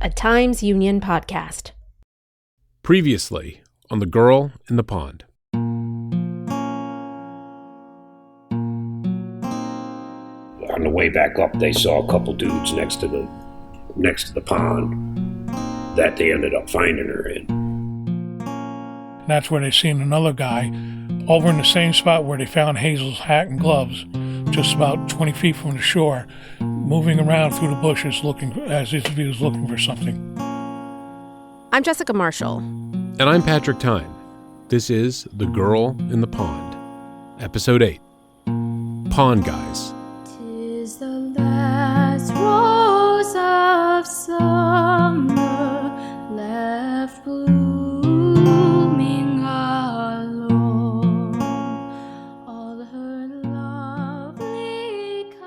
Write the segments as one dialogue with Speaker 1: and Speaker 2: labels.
Speaker 1: a Times Union podcast.
Speaker 2: Previously on The Girl in the Pond.
Speaker 3: On the way back up, they saw a couple dudes next to the pond that they ended up finding her in.
Speaker 4: That's where they seen another guy over in the same spot where they found Hazel's hat and gloves, just about 20 feet from the shore, moving around through the bushes looking as if he was looking for something.
Speaker 1: I'm Jessica Marshall.
Speaker 2: And I'm Patrick Tyne. This is The Girl in the Pond, Episode 8, Pond Guys.
Speaker 5: 'Tis the last rose of summer left blooming alone, all her lovely companions.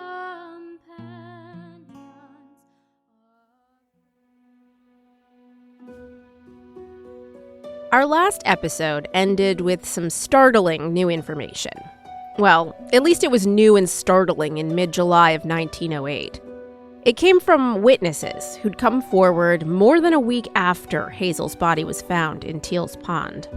Speaker 1: Our last episode ended with some startling new information. Well, at least it was new and startling in mid-July of 1908. It came from witnesses who'd come forward more than a week after Hazel's body was found in Teal's Pond.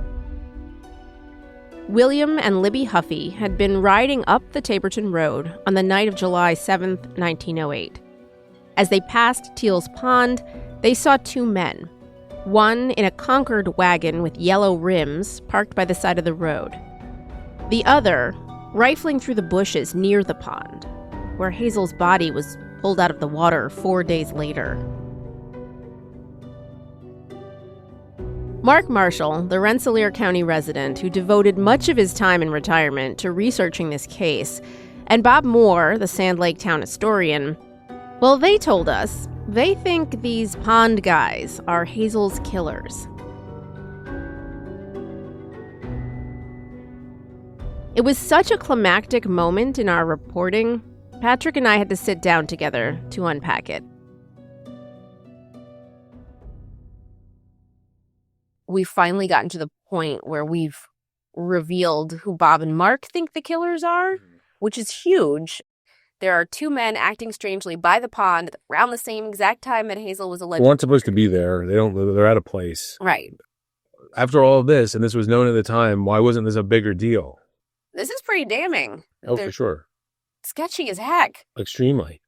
Speaker 1: William and Libby Huffey had been riding up the Taberton Road on the night of July 7th, 1908. As they passed Teal's Pond, they saw two men, one in a Concord wagon with yellow rims parked by the side of the road. The other rifling through the bushes near the pond, where Hazel's body was pulled out of the water 4 days later. Mark Marshall, the Rensselaer County resident who devoted much of his time in retirement to researching this case, and Bob Moore, the Sand Lake town historian, well, they told us they think these pond guys are Hazel's killers. It was such a climactic moment in our reporting, Patrick and I had to sit down together to unpack it. We've finally gotten to the point where we've revealed who Bob and Mark think the killers are, which is huge. There are two men acting strangely by the pond around the same exact time that Hazel was alleged.
Speaker 2: They weren't supposed to be there. They're out of place.
Speaker 1: Right.
Speaker 2: After all of this, and this was known at the time, why wasn't this a bigger deal?
Speaker 1: This is pretty damning.
Speaker 2: Oh, for sure.
Speaker 1: Sketchy as heck.
Speaker 2: Extremely.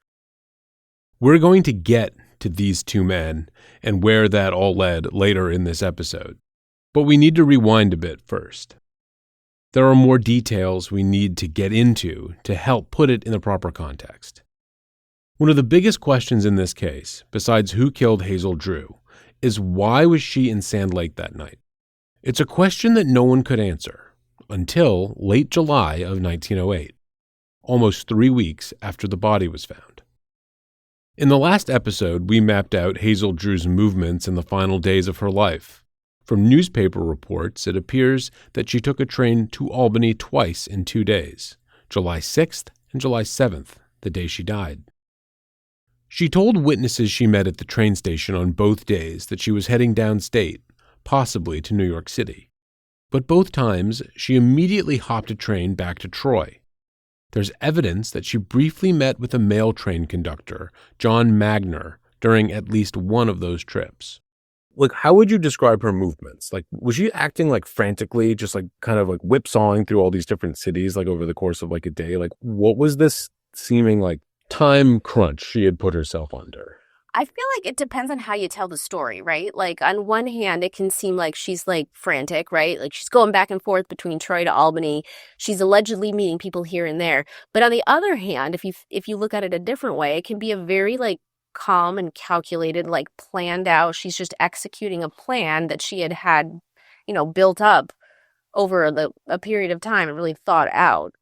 Speaker 2: We're going to get to these two men and where that all led later in this episode. But we need to rewind a bit first. There are more details we need to get into to help put it in the proper context. One of the biggest questions in this case, besides who killed Hazel Drew, is why was she in Sand Lake that night? It's a question that no one could answer until late July of 1908, almost 3 weeks after the body was found. In the last episode, we mapped out Hazel Drew's movements in the final days of her life. From newspaper reports, it appears that she took a train to Albany twice in 2 days, July 6th and July 7th, the day she died. She told witnesses she met at the train station on both days that she was heading downstate, possibly to New York City. But both times, she immediately hopped a train back to Troy. There's evidence that she briefly met with a mail train conductor, John Magner, during at least one of those trips. Like, how would you describe her movements? Like, was she acting like frantically, just like kind of like whipsawing through all these different cities, like over the course of like a day? Like, what was this seeming like time crunch she had put herself under?
Speaker 1: I feel like it depends on how you tell the story, right? Like, on one hand, it can seem like she's, like, frantic, right? Like, she's going back and forth between Troy to Albany. She's allegedly meeting people here and there. But on the other hand, if you look at it a different way, it can be a very, like, calm and calculated, like, planned out. She's just executing a plan that she had, built up over a period of time and really thought out.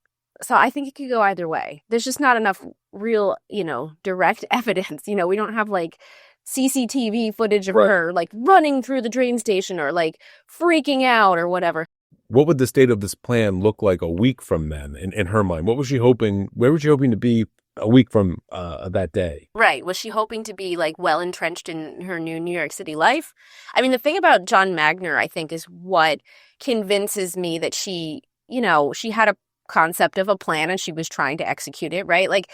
Speaker 1: So I think it could go either way. There's just not enough real, direct evidence. We don't have like CCTV footage of her like running through the train station or like freaking out or whatever.
Speaker 2: What would the state of this plan look like a week from then in her mind? What was she hoping? Where was she hoping to be a week from that day?
Speaker 1: Right. Was she hoping to be like well entrenched in her new New York City life? I mean, the thing about John Magner, I think, is what convinces me that she had a concept of a plan and she was trying to execute it, right? Like,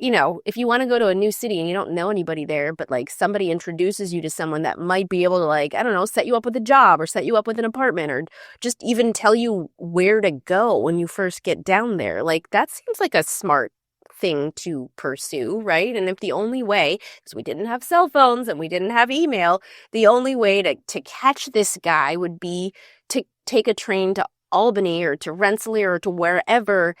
Speaker 1: if you want to go to a new city and you don't know anybody there, but like somebody introduces you to someone that might be able to, like, I don't know, set you up with a job or set you up with an apartment or just even tell you where to go when you first get down there. Like, that seems like a smart thing to pursue, right? And if the only way, because we didn't have cell phones and we didn't have email, the only way to catch this guy would be to take a train to Albany or to Rensselaer or to wherever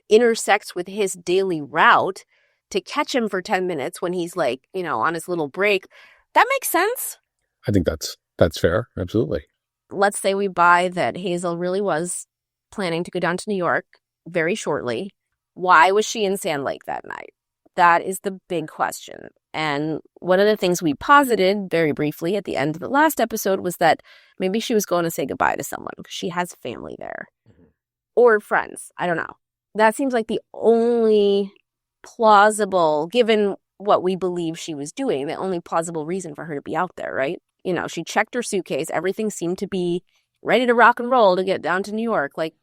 Speaker 1: intersects with his daily route, to catch him for 10 minutes when he's like, on his little break. That makes sense.
Speaker 2: I think that's fair. Absolutely.
Speaker 1: Let's say we buy that Hazel really was planning to go down to New York very shortly. Why was she in Sand Lake that night? That is the big question. And one of the things we posited very briefly at the end of the last episode was that maybe she was going to say goodbye to someone because she has family there or friends. I don't know. That seems like the only plausible, given what we believe she was doing, the only plausible reason for her to be out there, right? She checked her suitcase. Everything seemed to be ready to rock and roll to get down to New York. Like,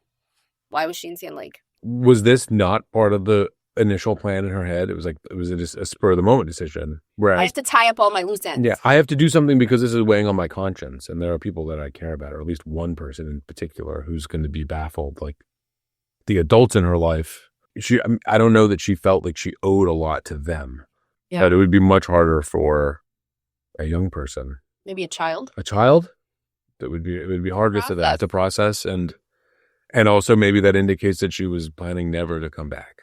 Speaker 1: why was she in Sand Lake?
Speaker 2: Was this not part of the initial plan in her head? It was just a spur of the moment decision where
Speaker 1: I have to tie up all my loose ends.
Speaker 2: Yeah, I have to do something because this is weighing on my conscience, and there are people that I care about, or at least one person in particular who's going to be baffled. Like the adults in her life, I don't know that she felt like she owed a lot to them. Yeah, that it would be much harder for a young person,
Speaker 1: maybe a child.
Speaker 2: A child, it would be harder for that to process, and also maybe that indicates that she was planning never to come back.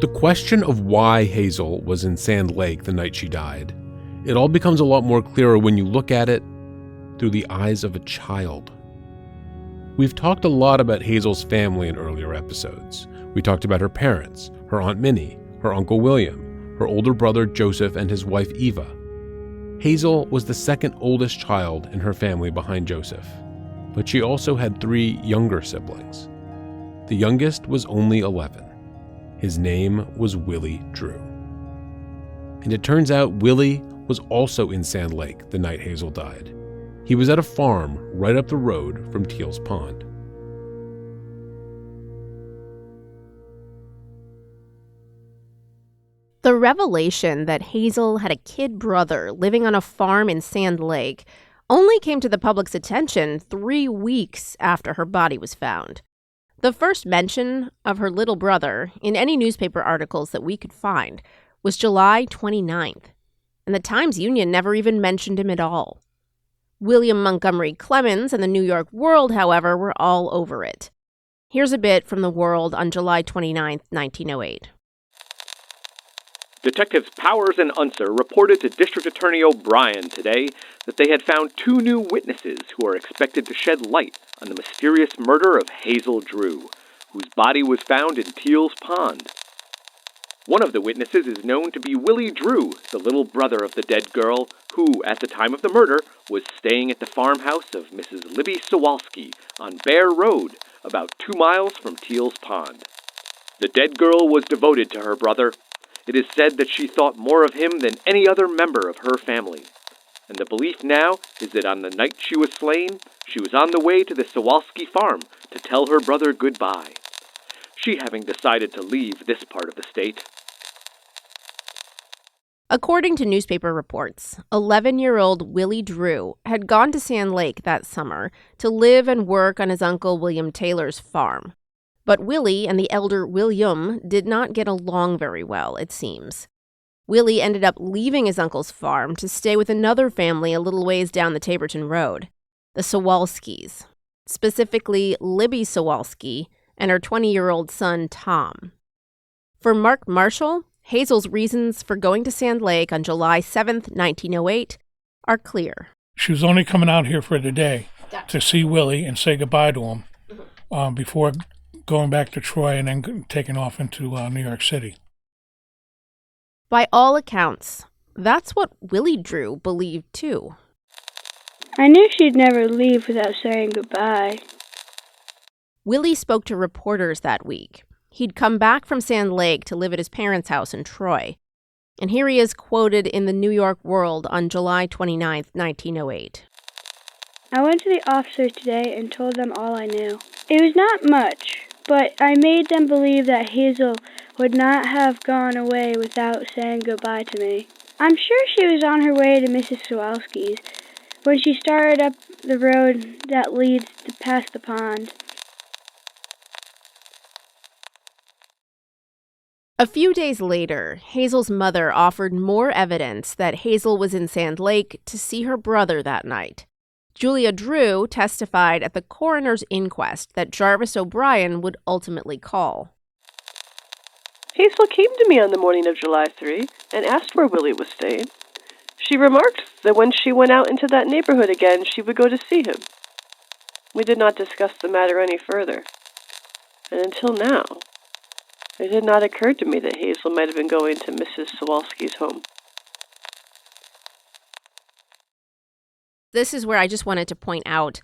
Speaker 2: The question of why Hazel was in Sand Lake the night she died, it all becomes a lot more clearer when you look at it through the eyes of a child. We've talked a lot about Hazel's family in earlier episodes. We talked about her parents, her Aunt Minnie, her Uncle William, her older brother Joseph, and his wife Eva. Hazel was the second oldest child in her family behind Joseph, but she also had 3 younger siblings. The youngest was only 11. His name was Willie Drew. And it turns out Willie was also in Sand Lake the night Hazel died. He was at a farm right up the road from Teal's Pond.
Speaker 1: The revelation that Hazel had a kid brother living on a farm in Sand Lake only came to the public's attention 3 weeks after her body was found. The first mention of her little brother in any newspaper articles that we could find was July 29th, and the Times-Union never even mentioned him at all. William Montgomery Clemens and the New York World, however, were all over it. Here's a bit from the World on July 29th, 1908.
Speaker 6: Detectives Powers and Unser reported to District Attorney O'Brien today that they had found 2 new witnesses who are expected to shed light on the mysterious murder of Hazel Drew, whose body was found in Teal's Pond. One of the witnesses is known to be Willie Drew, the little brother of the dead girl, who, at the time of the murder, was staying at the farmhouse of Mrs. Libby Sawalski on Bear Road, about 2 miles from Teal's Pond. The dead girl was devoted to her brother. It is said that she thought more of him than any other member of her family. And the belief now is that on the night she was slain, she was on the way to the Sawalski farm to tell her brother goodbye, she having decided to leave this part of the state.
Speaker 1: According to newspaper reports, 11-year-old Willie Drew had gone to Sand Lake that summer to live and work on his uncle William Taylor's farm. But Willie and the elder William did not get along very well, it seems. Willie ended up leaving his uncle's farm to stay with another family a little ways down the Taborton Road, the Sawalskis, specifically Libby Sawalski and her 20-year-old son, Tom. For Mark Marshall, Hazel's reasons for going to Sand Lake on July 7th, 1908, are clear.
Speaker 4: She was only coming out here for the day to see Willie and say goodbye to him before going back to Troy and then taking off into New York City.
Speaker 1: By all accounts, that's what Willie Drew believed too.
Speaker 7: I knew she'd never leave without saying goodbye.
Speaker 1: Willie spoke to reporters that week. He'd come back from Sand Lake to live at his parents' house in Troy. And here he is quoted in the New York World on July 29th, 1908.
Speaker 7: I went to the officers today and told them all I knew. It was not much, but I made them believe that Hazel would not have gone away without saying goodbye to me. I'm sure she was on her way to Mrs. Sawalski's when she started up the road that leads past the pond.
Speaker 1: A few days later, Hazel's mother offered more evidence that Hazel was in Sand Lake to see her brother that night. Julia Drew testified at the coroner's inquest that Jarvis O'Brien would ultimately call.
Speaker 8: Hazel came to me on the morning of July 3 and asked where Willie was staying. She remarked that when she went out into that neighborhood again, she would go to see him. We did not discuss the matter any further. And until now, it had not occurred to me that Hazel might have been going to Mrs. Sawalski's home.
Speaker 1: This is where I just wanted to point out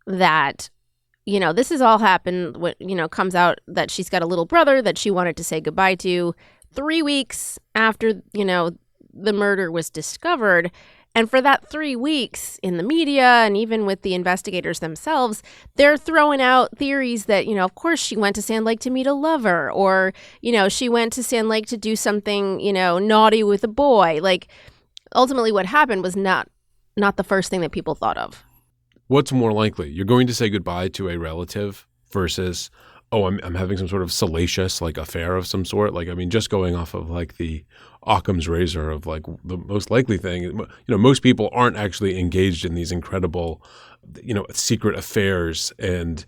Speaker 1: that, this has all happened, comes out that she's got a little brother that she wanted to say goodbye to 3 weeks after, the murder was discovered. And for that 3 weeks in the media and even with the investigators themselves, they're throwing out theories that, of course she went to Sand Lake to meet a lover, or, she went to Sand Lake to do something, naughty with a boy. Like, ultimately what happened was not the first thing that people thought of.
Speaker 2: What's more likely? You're going to say goodbye to a relative versus, I'm having some sort of salacious affair of some sort. Just going off of the Occam's razor of the most likely thing. Most people aren't actually engaged in these incredible, secret affairs and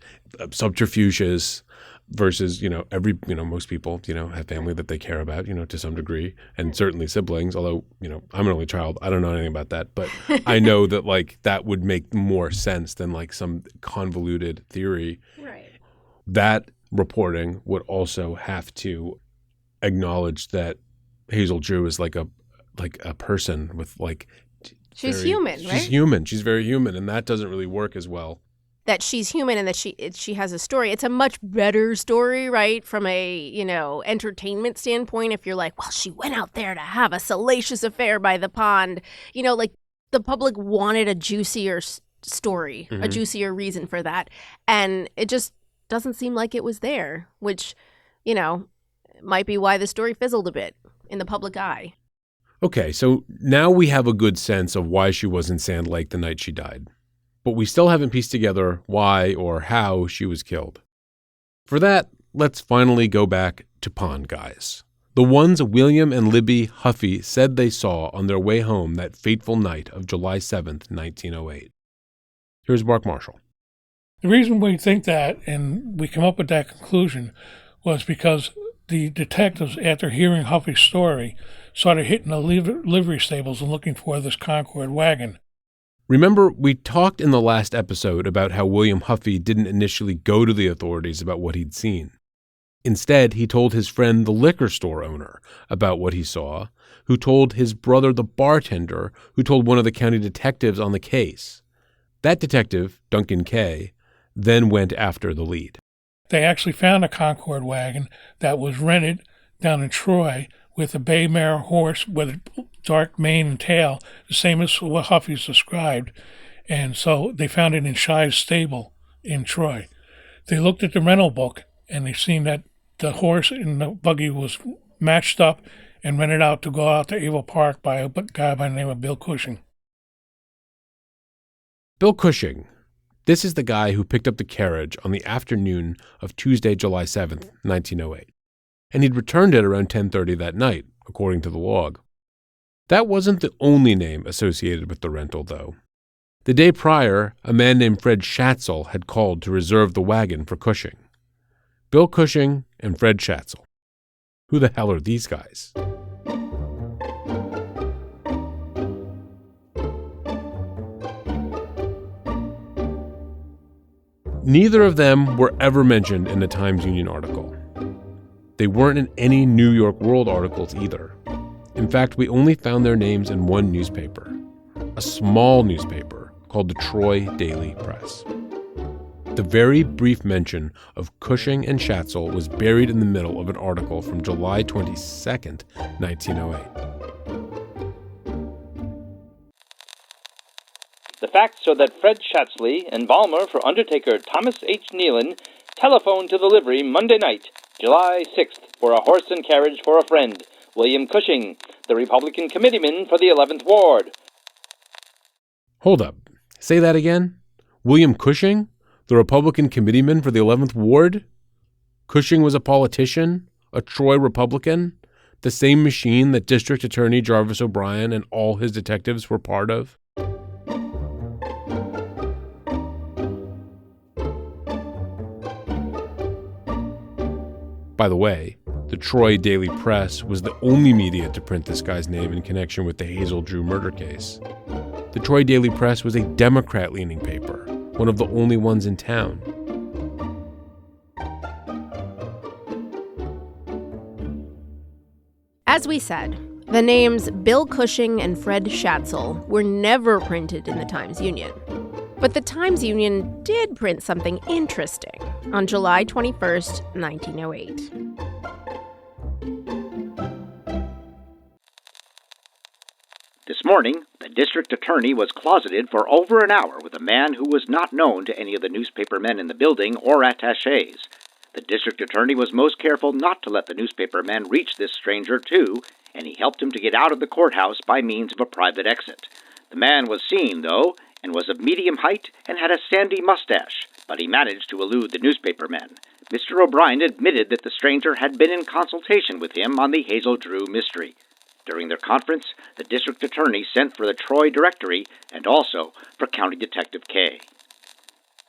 Speaker 2: subterfuges versus, most people, have family that they care about, to some degree, and certainly siblings, although, I'm an only child. I don't know anything about that, but I know that that would make more sense than some convoluted theory.
Speaker 1: Right.
Speaker 2: That reporting would also have to acknowledge that Hazel Drew is a person with
Speaker 1: she's human, right?
Speaker 2: She's human. She's very human, and that doesn't really work as well.
Speaker 1: That she's human and that she has a story. It's a much better story, right? From a, entertainment standpoint, if you're well, she went out there to have a salacious affair by the pond. The public wanted a juicier story, a juicier reason for that. And it just doesn't seem like it was there, which, might be why the story fizzled a bit in the public eye.
Speaker 2: Okay, so now we have a good sense of why she was in Sand Lake the night she died. But we still haven't pieced together why or how she was killed. For that, let's finally go back to pond guys. The ones William and Libby Huffy said they saw on their way home that fateful night of July 7th, 1908. Here's Mark Marshall.
Speaker 4: The reason we think that, and we come up with that conclusion, was because the detectives, after hearing Huffy's story, started hitting the livery stables and looking for this Concord wagon.
Speaker 2: Remember, we talked in the last episode about how William Huffy didn't initially go to the authorities about what he'd seen. Instead, he told his friend, the liquor store owner, about what he saw, who told his brother, the bartender, who told one of the county detectives on the case. That detective, Duncan Kay, then went after the lead.
Speaker 4: They actually found a Concord wagon that was rented down in Troy with a bay mare horse with a dark mane and tail, the same as what Huffy's described. And so they found it in Shive's stable in Troy. They looked at the rental book, and they seen that the horse in the buggy was matched up and rented out to go out to Avon Park by a guy by the name of Bill Cushing.
Speaker 2: Bill Cushing. This is the guy who picked up the carriage on the afternoon of Tuesday, July 7th, 1908. And he'd returned it around 10:30 that night, according to the log. That wasn't the only name associated with the rental, though. The day prior, a man named Fred Schatzel had called to reserve the wagon for Cushing. Bill Cushing and Fred Schatzel. Who the hell are these guys? Neither of them were ever mentioned in the Times-Union article. They weren't in any New York World articles either. In fact, we only found their names in one newspaper, a small newspaper called the Troy Daily Press. The very brief mention of Cushing and Schatzel was buried in the middle of an article from July 22nd, 1908.
Speaker 8: The
Speaker 9: The facts are that Fred Schatzley, embalmer for Undertaker Thomas H. Nealon, telephoned to the livery Monday night, July 6th, for a horse and carriage for a friend, William Cushing, the Republican committeeman for the 11th Ward.
Speaker 2: Hold up. Say that again? William Cushing? The Republican committeeman for the 11th Ward? Cushing was a politician? A Troy Republican? The same machine that District Attorney Jarvis O'Brien and all his detectives were part of? By the way, the Troy Daily Press was the only media to print this guy's name in connection with the Hazel Drew murder case. The Troy Daily Press was a Democrat-leaning paper, one of the only ones in town.
Speaker 1: As we said, the names Bill Cushing and Fred Schatzel were never printed in the Times-Union. But the Times-Union did print something interesting on July 21st, 1908.
Speaker 10: This morning, the district attorney was closeted for over an hour with a man who was not known to any of the newspaper men in the building or attachés. The district attorney was most careful not to let the newspaper men reach this stranger, too, and he helped him to get out of the courthouse by means of a private exit. The man was seen, though, and was of medium height and had a sandy mustache, but he managed to elude the newspaper men. Mr. O'Brien admitted that the stranger had been in consultation with him on the Hazel Drew mystery. During their conference, the district attorney sent for the Troy Directory and also for County Detective Kay.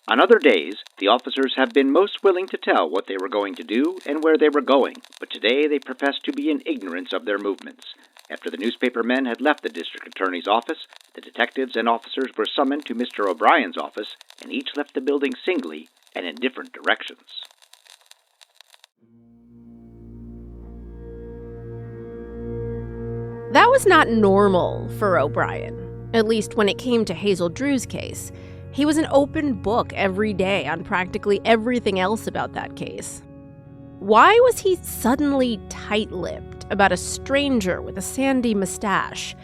Speaker 10: On other days, the officers have been most willing to tell what they were going to do and where they were going, but today they professed to be in ignorance of their movements. After the newspaper men had left the district attorney's office, the detectives and officers were summoned to Mr. O'Brien's office, and each left the building singly and in different directions.
Speaker 1: That was not normal for O'Brien, at least when it came to Hazel Drew's case. He was an open book every day on practically everything else about that case. Why was he suddenly tight-lipped about a stranger with a sandy mustache?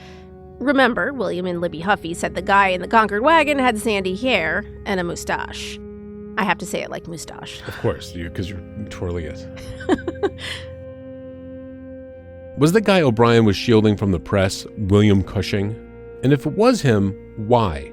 Speaker 1: Remember, William and Libby Huffy said the guy in the Concord wagon had sandy hair and a mustache. I have to say it like mustache.
Speaker 2: Of course, because you're twirling it. Was the guy O'Brien was shielding from the press William Cushing? And if it was him, why?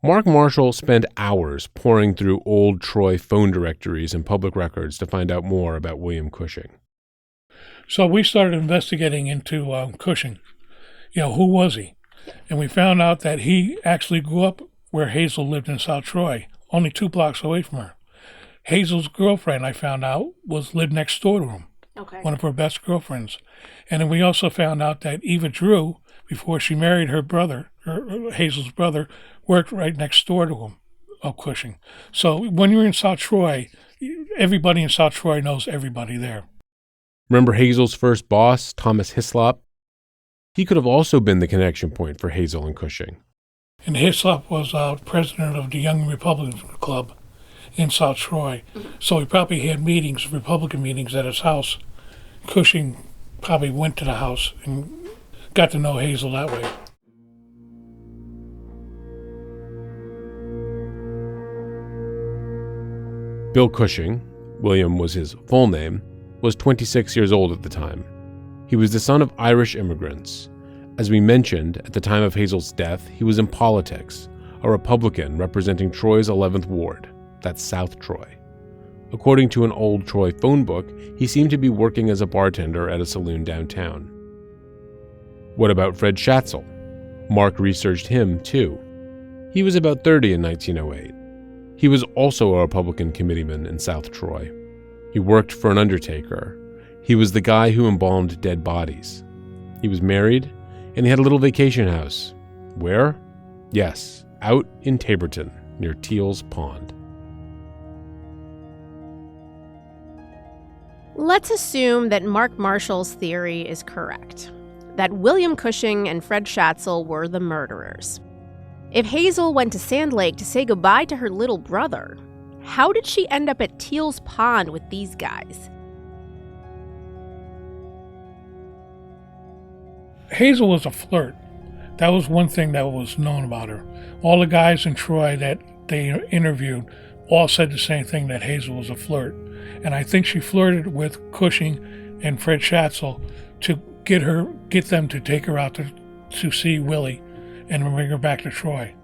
Speaker 2: Mark Marshall spent hours poring through old Troy phone directories and public records to find out more about William Cushing.
Speaker 4: So we started investigating into Cushing. Who was he? And we found out that he actually grew up where Hazel lived in South Troy, only 2 blocks away from her. Hazel's girlfriend, I found out, lived next door to him. Okay. One of her best girlfriends. And then we also found out that Eva Drew, before she married her brother, Hazel's brother, worked right next door to him, Cushing. So when you're in South Troy, everybody in South Troy knows everybody there.
Speaker 2: Remember Hazel's first boss, Thomas Hislop? He could have also been the connection point for Hazel and Cushing.
Speaker 4: And Hislop was president of the Young Republican Club in South Troy. So he probably had meetings, Republican meetings at his house. Cushing probably went to the house and got to know Hazel that way.
Speaker 2: Bill Cushing, William was his full name, was 26 years old at the time. He was the son of Irish immigrants. As we mentioned, at the time of Hazel's death, he was in politics, a Republican representing Troy's 11th Ward, that's South Troy. According to an old Troy phone book, he seemed to be working as a bartender at a saloon downtown. What about Fred Schatzel? Mark researched him, too. He was about 30 in 1908. He was also a Republican committeeman in South Troy. He worked for an undertaker. He was the guy who embalmed dead bodies. He was married, and he had a little vacation house. Where? Yes, out in Taborton, near Teal's Pond.
Speaker 1: Let's assume that Mark Marshall's theory is correct, that William Cushing and Fred Schatzel were the murderers. If Hazel went to Sand Lake to say goodbye to her little brother, how did she end up at Teal's Pond with these guys?
Speaker 4: Hazel was a flirt. That was one thing that was known about her. All the guys in Troy that they interviewed all said the same thing, that Hazel was a flirt. And I think she flirted with Cushing and Fred Schatzel to get them to take her out to see Willie and bring her back to Troy.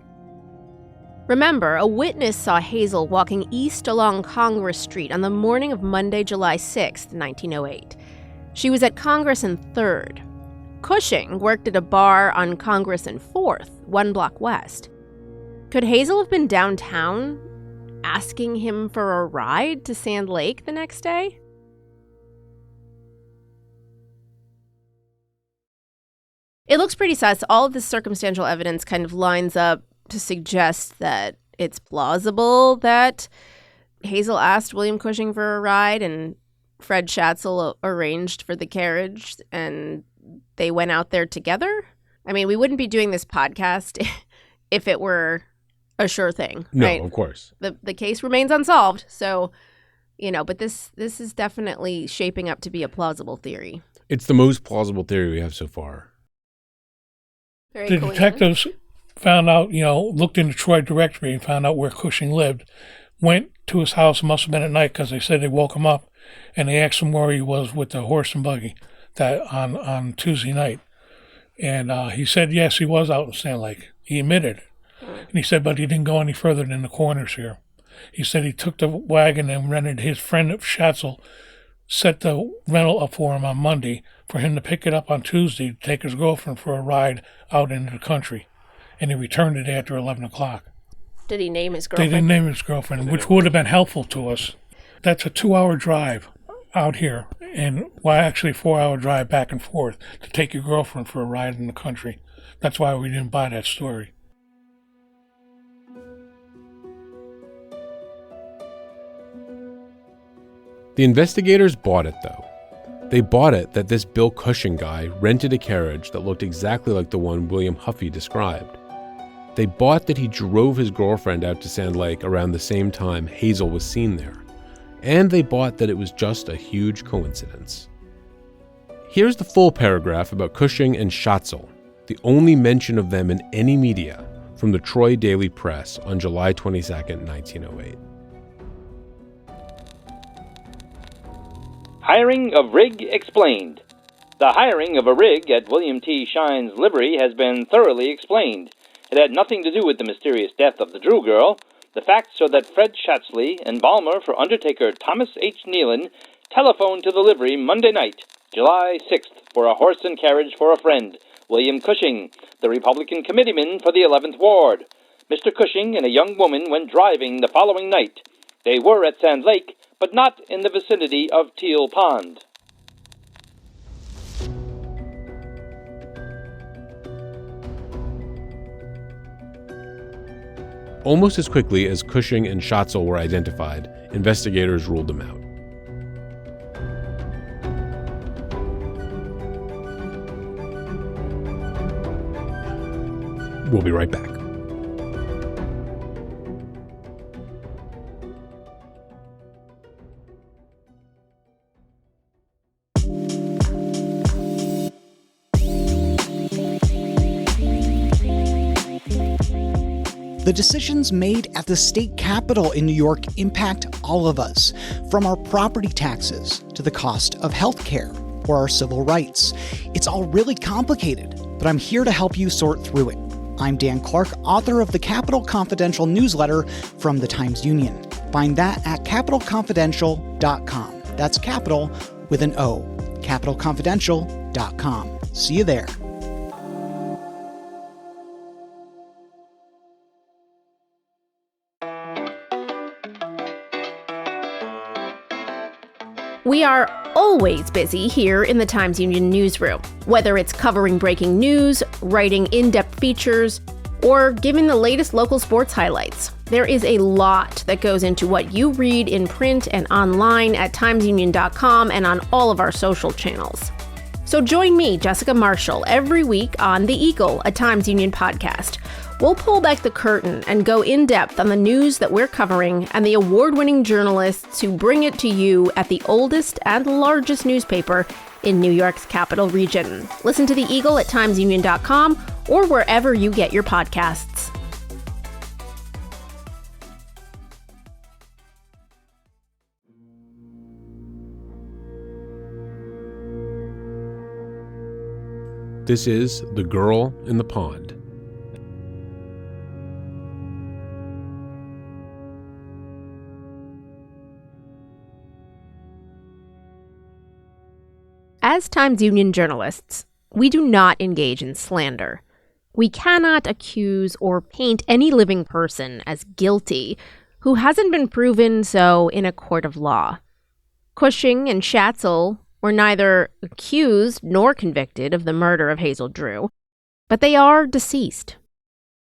Speaker 1: Remember, a witness saw Hazel walking east along Congress Street on the morning of Monday, July 6th, 1908. She was at Congress and 3rd. Cushing worked at a bar on Congress and 4th, 1 block west. Could Hazel have been downtown asking him for a ride to Sand Lake the next day? It looks pretty sus. All of this circumstantial evidence kind of lines up to suggest that it's plausible that Hazel asked William Cushing for a ride and Fred Schatzel arranged for the carriage and they went out there together. I mean, we wouldn't be doing this podcast if it were a sure thing, right?
Speaker 2: No, of course.
Speaker 1: The case remains unsolved, so, but this is definitely shaping up to be a plausible theory.
Speaker 2: It's the most plausible theory we have so far.
Speaker 1: Very
Speaker 4: The
Speaker 1: cool,
Speaker 4: detectives found out, looked in the Troy directory and found out where Cushing lived, went to his house, must have been at night because they said they woke him up, and they asked him where he was with the horse and buggy that on Tuesday night. And he said, yes, he was out in Sand Lake. He admitted it. And he said, but he didn't go any further than the corners here. He said he took the wagon and rented his friend Schatzel, set the rental up for him on Monday for him to pick it up on Tuesday to take his girlfriend for a ride out into the country. And he returned it after 11 o'clock.
Speaker 1: Did he name his
Speaker 4: They
Speaker 1: girlfriend?
Speaker 4: didn't name his girlfriend, which would have been helpful to us. That's a 2-hour drive out here, and actually a 4-hour drive back and forth to take your girlfriend for a ride in the country. That's why we didn't buy that story.
Speaker 2: The investigators bought it, though. They bought it that this Bill Cushing guy rented a carriage that looked exactly like the one William Huffey described. They bought that he drove his girlfriend out to Sand Lake around the same time Hazel was seen there. And they bought that it was just a huge coincidence. Here's the full paragraph about Cushing and Schatzel, the only mention of them in any media, from the Troy Daily Press on July 22, 1908.
Speaker 9: Hiring of rig explained. The hiring of a rig at William T. Shine's livery has been thoroughly explained. It had nothing to do with the mysterious death of the Drew girl. The facts are that Fred Schatzel, embalmer for Undertaker Thomas H. Nealon, telephoned to the livery Monday night, July 6th, for a horse and carriage for a friend, William Cushing, the Republican committeeman for the 11th Ward. Mr. Cushing and a young woman went driving the following night. They were at Sand Lake, but not in the vicinity of Teal Pond.
Speaker 2: Almost as quickly as Cushing and Schatzel were identified, investigators ruled them out. We'll be right back.
Speaker 11: The decisions made at the state capitol in New York impact all of us, from our property taxes to the cost of health care or our civil rights. It's all really complicated, but I'm here to help you sort through it. I'm Dan Clark, author of the Capitol Confidential newsletter from the Times-Union. Find that at capitalconfidential.com. That's capital with an O. capitalconfidential.com. See you there.
Speaker 1: We are always busy here in the Times-Union newsroom, whether it's covering breaking news, writing in-depth features, or giving the latest local sports highlights. There is a lot that goes into what you read in print and online at timesunion.com and on all of our social channels. So join me, Jessica Marshall, every week on The Eagle, a Times-Union podcast. We'll pull back the curtain and go in-depth on the news that we're covering and the award-winning journalists who bring it to you at the oldest and largest newspaper in New York's capital region. Listen to The Eagle at timesunion.com or wherever you get your podcasts.
Speaker 2: This is The Girl in the Pond.
Speaker 1: As Times Union journalists, we do not engage in slander. We cannot accuse or paint any living person as guilty who hasn't been proven so in a court of law. Cushing and Schatzel were neither accused nor convicted of the murder of Hazel Drew, but they are deceased.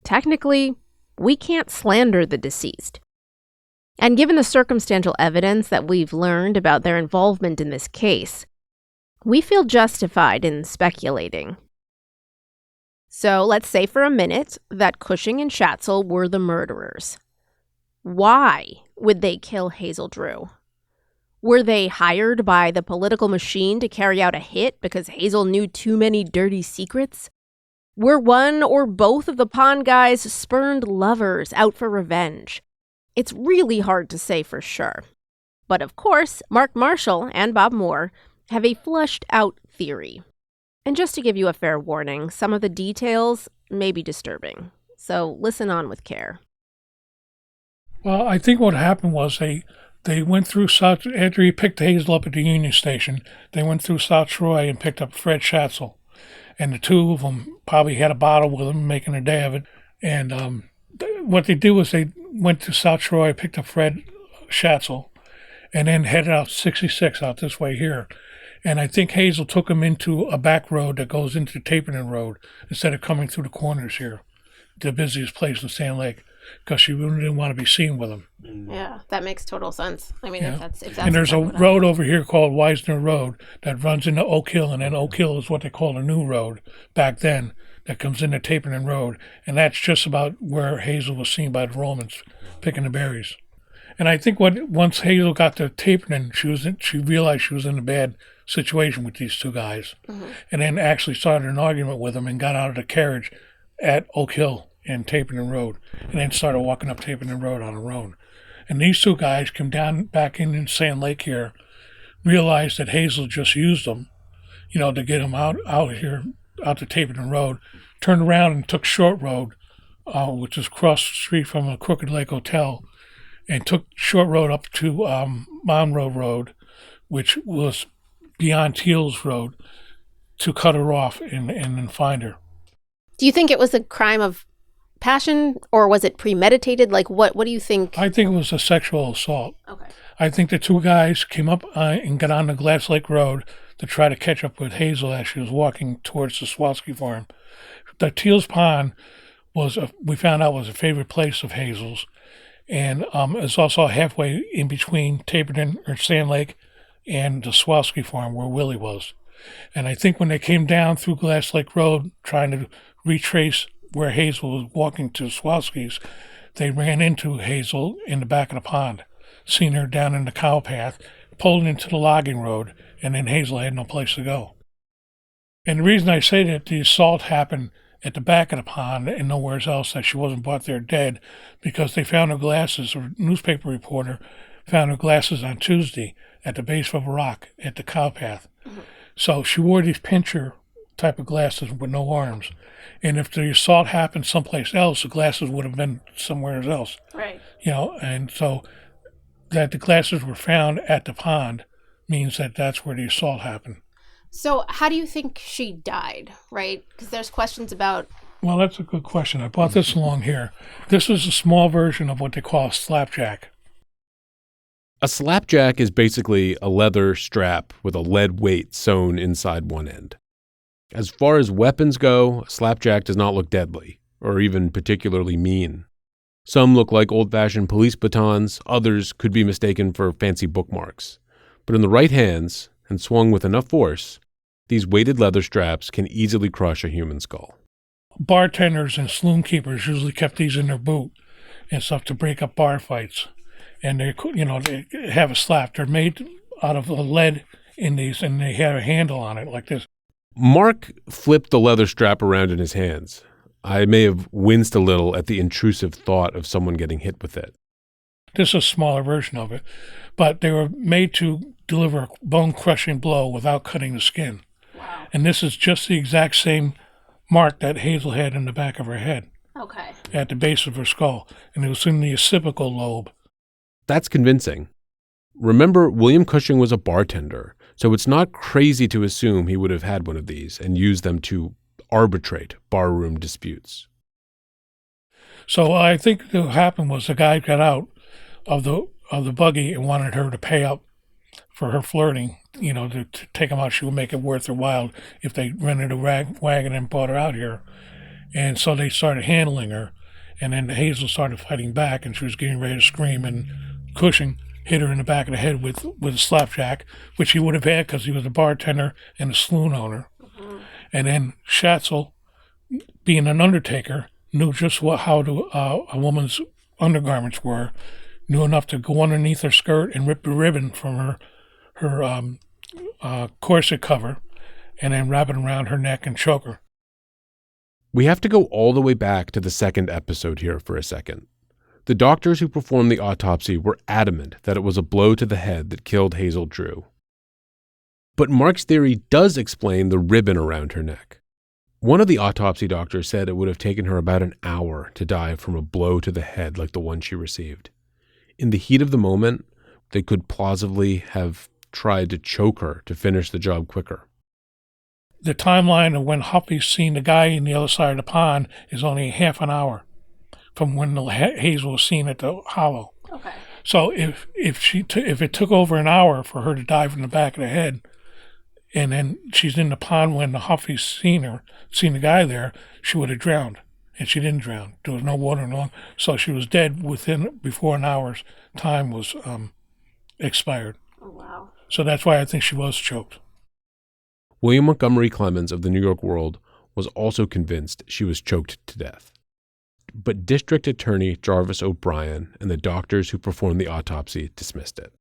Speaker 1: Technically, we can't slander the deceased. And given the circumstantial evidence that we've learned about their involvement in this case, we feel justified in speculating. So let's say for a minute that Cushing and Schatzel were the murderers. Why would they kill Hazel Drew? Were they hired by the political machine to carry out a hit because Hazel knew too many dirty secrets? Were one or both of the pond guys spurned lovers out for revenge? It's really hard to say for sure. But of course, Mark Marshall and Bob Moore have a flushed-out theory. And just to give you a fair warning, some of the details may be disturbing. So listen on with care.
Speaker 4: Well, I think what happened was they went through South, after he picked Hazel up at the Union Station, they went through South Troy and picked up Fred Schatzel. And the two of them probably had a bottle with them, making a day of it. And what they did was they went to South Troy, picked up Fred Schatzel, and then headed out 66 out this way here. And I think Hazel took him into a back road that goes into Taperton Road instead of coming through the corners here, the busiest place in Sand Lake, because she really didn't want to be seen with him.
Speaker 1: Yeah, that makes total sense. I mean,
Speaker 4: Yeah.
Speaker 1: if that's
Speaker 4: and there's a road over here called Wisner Road that runs into Oak Hill, and then Oak Hill is what they called a new road back then that comes into Taperton Road, and that's just about where Hazel was seen by the Romans picking the berries. And I think once Hazel got to Taperton, she realized she was in a bad situation with these two guys, and then actually started an argument with them and got out of the carriage at Oak Hill and Taperton Road, and then started walking up Taperton Road on her own. And these two guys came down back in Sand Lake here, realized that Hazel just used them, to get them out here, out to Taperton Road, turned around and took Short Road, which is across the street from a Crooked Lake Hotel, and took Short Road up to Monroe Road, which was beyond Teal's Road, to cut her off and then find her.
Speaker 1: Do you think it was a crime of passion, or was it premeditated? Like, what do you think?
Speaker 4: I think it was a sexual assault.
Speaker 1: Okay.
Speaker 4: I think the two guys came up and got on the Glass Lake Road to try to catch up with Hazel as she was walking towards the Swalski farm. The Teal's Pond we found out was a favorite place of Hazel's, and it's also halfway in between Taperton or Sand Lake and the Swalski farm where Willie was. And I think when they came down through Glass Lake Road trying to retrace where Hazel was walking to Swalski's, they ran into Hazel in the back of the pond, seen her down in the cow path, pulled into the logging road, and then Hazel had no place to go. And the reason I say that the assault happened at the back of the pond and nowhere else, that she wasn't brought there dead, because they found her glasses, or a newspaper reporter found her glasses on Tuesday at the base of a rock at the cow path. So she wore these pincher type of glasses with no arms. And if the assault happened someplace else, the glasses would have been somewhere else.
Speaker 1: Right.
Speaker 4: And so that the glasses were found at the pond means that that's where the assault happened.
Speaker 1: So how do you think she died, right? Because there's questions about...
Speaker 4: Well, that's a good question. I brought this along here. This is a small version of what they call a slapjack.
Speaker 2: A slapjack is basically a leather strap with a lead weight sewn inside one end. As far as weapons go, a slapjack does not look deadly, or even particularly mean. Some look like old-fashioned police batons, others could be mistaken for fancy bookmarks. But in the right hands, and swung with enough force, these weighted leather straps can easily crush a human skull.
Speaker 4: Bartenders and saloon keepers usually kept these in their boot and stuff to break up bar fights. And they have a slap. They're made out of a lead in these, and they had a handle on it like this.
Speaker 2: Mark flipped the leather strap around in his hands. I may have winced a little at the intrusive thought of someone getting hit with it.
Speaker 4: This is a smaller version of it, but they were made to deliver a bone-crushing blow without cutting the skin.
Speaker 1: Wow.
Speaker 4: And this is just the exact same mark that Hazel had in the back of her head.
Speaker 1: Okay.
Speaker 4: At the base of her skull, and it was in the occipital lobe.
Speaker 2: That's convincing. Remember, William Cushing was a bartender, so it's not crazy to assume he would have had one of these and used them to arbitrate barroom disputes.
Speaker 4: So I think what happened was the guy got out of the buggy and wanted her to pay up for her flirting, to take him out. She would make it worth their while if they rented a wagon and brought her out here. And so they started handling her, and then Hazel started fighting back, and she was getting ready to scream, and Cushing hit her in the back of the head with a slapjack, which he would have had because he was a bartender and a saloon owner. Mm-hmm. And then Schatzel, being an undertaker, knew just how a woman's undergarments were, knew enough to go underneath her skirt and rip the ribbon from her corset cover, and then wrap it around her neck and choke her.
Speaker 2: We have to go all the way back to the second episode here for a second. The doctors who performed the autopsy were adamant that it was a blow to the head that killed Hazel Drew. But Mark's theory does explain the ribbon around her neck. One of the autopsy doctors said it would have taken her about an hour to die from a blow to the head like the one she received. In the heat of the moment, they could plausibly have tried to choke her to finish the job quicker.
Speaker 4: The timeline of when Huffy's seen the guy in the other side of the pond is only half an hour from when the Hazel was seen at the hollow.
Speaker 1: Okay.
Speaker 4: So if it took over an hour for her to die from the back of the head, and then she's in the pond when the Huffy's seen the guy there, she would have drowned, and she didn't drown. There was no water along, so she was dead before an hour's time was expired.
Speaker 1: Oh wow!
Speaker 4: So that's why I think she was choked.
Speaker 2: William Montgomery Clemens of the New York World was also convinced she was choked to death. But District Attorney Jarvis O'Brien and the doctors who performed the autopsy dismissed it.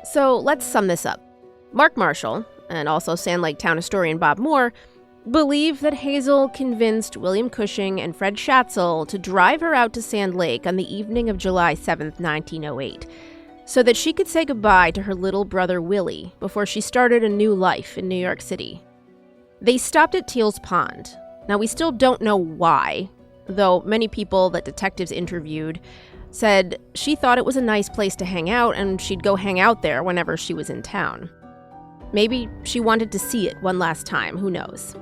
Speaker 1: So let's sum this up. Mark Marshall, and also Sand Lake town historian Bob Moore, believe that Hazel convinced William Cushing and Fred Schatzel to drive her out to Sand Lake on the evening of July 7th, 1908, so that she could say goodbye to her little brother Willie before she started a new life in New York City. They stopped at Teal's Pond. Now, we still don't know why, though many people that detectives interviewed said she thought it was a nice place to hang out and she'd go hang out there whenever she was in town. Maybe she wanted to see it one last time, who knows.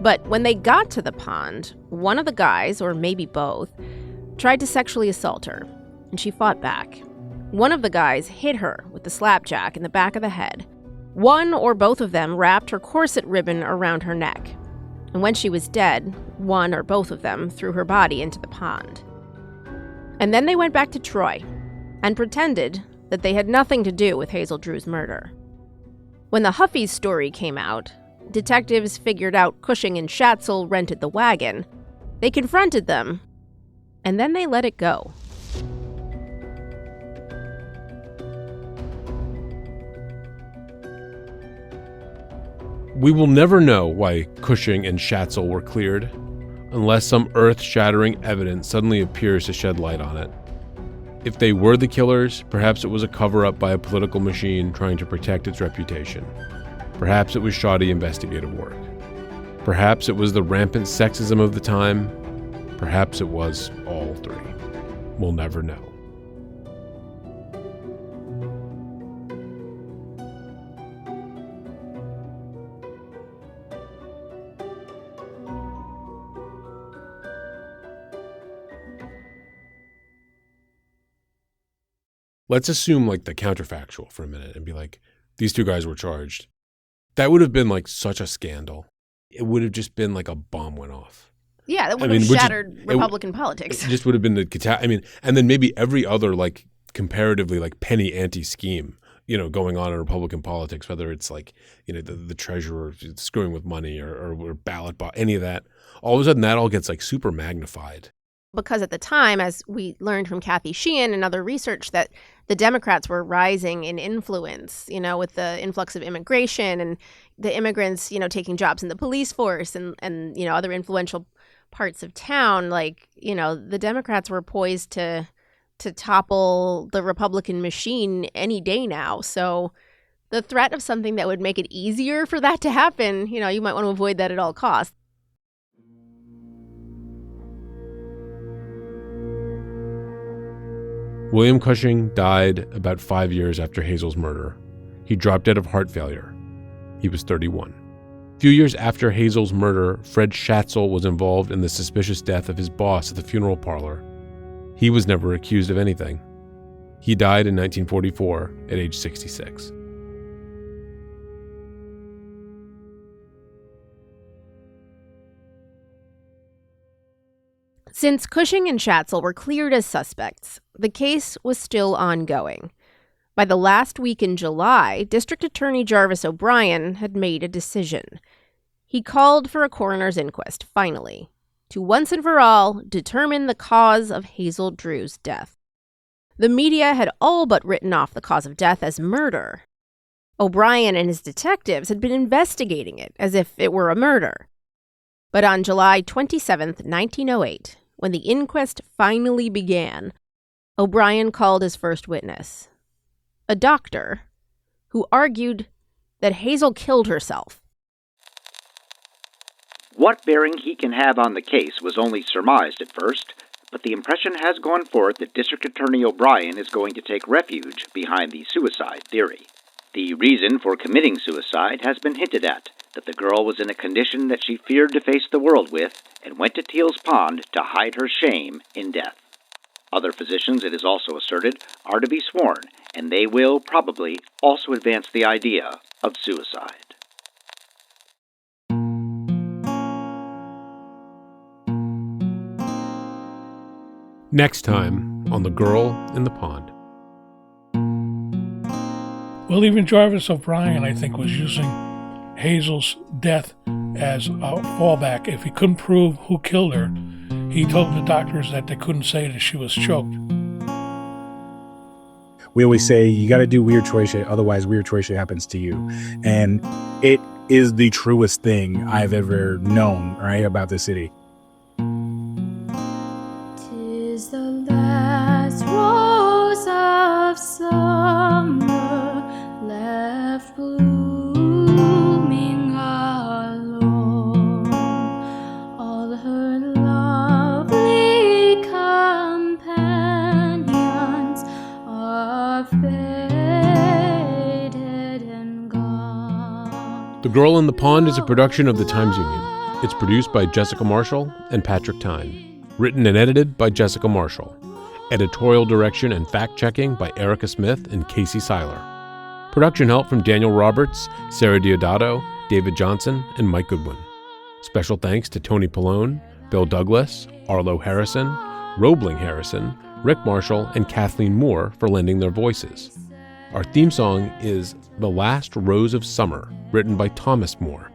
Speaker 1: But when they got to the pond, one of the guys, or maybe both, tried to sexually assault her, and she fought back. One of the guys hit her with the slapjack in the back of the head. One or both of them wrapped her corset ribbon around her neck. And when she was dead, one or both of them threw her body into the pond. And then they went back to Troy and pretended that they had nothing to do with Hazel Drew's murder. When the Huffy's story came out, detectives figured out Cushing and Schatzel rented the wagon. They confronted them, and then they let it go.
Speaker 2: We will never know why Cushing and Schatzel were cleared, unless some earth-shattering evidence suddenly appears to shed light on it. If they were the killers, perhaps it was a cover-up by a political machine trying to protect its reputation. Perhaps it was shoddy investigative work. Perhaps it was the rampant sexism of the time. Perhaps it was all three. We'll never know. Let's assume the counterfactual for a minute and be like, these two guys were charged. That would have been such a scandal. It would have just been a bomb went off.
Speaker 1: Yeah, that would have shattered Republican politics.
Speaker 2: It just would have been and then maybe every other comparatively penny ante scheme, going on in Republican politics, whether it's like, the treasurer screwing with money or ballot box, any of that, all of a sudden that all gets like super magnified.
Speaker 1: Because at the time, as we learned from Kathy Sheehan and other research, that the Democrats were rising in influence, with the influx of immigration and the immigrants, taking jobs in the police force and other influential parts of town. Like, the Democrats were poised to topple the Republican machine any day now. So the threat of something that would make it easier for that to happen, you might want to avoid that at all costs.
Speaker 2: William Cushing died about 5 years after Hazel's murder. He dropped dead of heart failure. He was 31. A few years after Hazel's murder, Fred Schatzel was involved in the suspicious death of his boss at the funeral parlor. He was never accused of anything. He died in 1944 at age 66.
Speaker 1: Since Cushing and Schatzel were cleared as suspects, the case was still ongoing. By the last week in July, District Attorney Jarvis O'Brien had made a decision. He called for a coroner's inquest, finally, to once and for all determine the cause of Hazel Drew's death. The media had all but written off the cause of death as murder. O'Brien and his detectives had been investigating it as if it were a murder. But on July 27, 1908, when the inquest finally began, O'Brien called his first witness, a doctor who argued that Hazel killed herself.
Speaker 10: What bearing he can have on the case was only surmised at first, but the impression has gone forth that District Attorney O'Brien is going to take refuge behind the suicide theory. The reason for committing suicide has been hinted at, that the girl was in a condition that she feared to face the world with and went to Teal's Pond to hide her shame in death. Other physicians, it is also asserted, are to be sworn, and they will probably also advance the idea of suicide.
Speaker 2: Next time on The Girl in the Pond.
Speaker 4: Well, even Jarvis O'Brien, I think, was using Hazel's death as a fallback. If he couldn't prove who killed her, he told the doctors that they couldn't say that she was choked.
Speaker 12: We always say you got to do weird choice shit, otherwise weird choice shit happens to you. And it is the truest thing I've ever known, right, about this city.
Speaker 5: 'Tis the last rose of summer left blooming alone. All her lovely companions are faded and gone.
Speaker 2: The Girl in the Pond is a production of the Times Union. It's produced by Jessica Marshall and Patrick Tyne. Written and edited by Jessica Marshall. Editorial direction and fact-checking by Erica Smith and Casey Seiler. Production help from Daniel Roberts, Sarah Diodato, David Johnson, and Mike Goodwin. Special thanks to Tony Pallone, Bill Douglas, Arlo Harrison, Roebling Harrison, Rick Marshall, and Kathleen Moore for lending their voices. Our theme song is The Last Rose of Summer, written by Thomas Moore.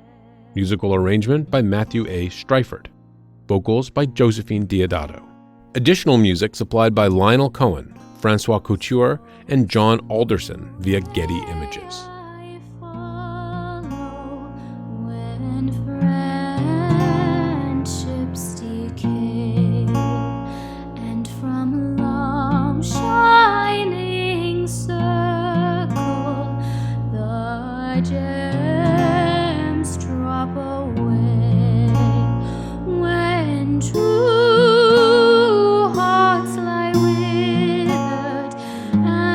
Speaker 2: Musical arrangement by Matthew A. Streifert. Vocals by Josephine Diodato. Additional music supplied by Lionel Cohen, Francois Couture, and John Alderson via Getty Images.
Speaker 5: I follow when friendships decay, and from a long shining circle the gems drop away. When true hearts lie withered and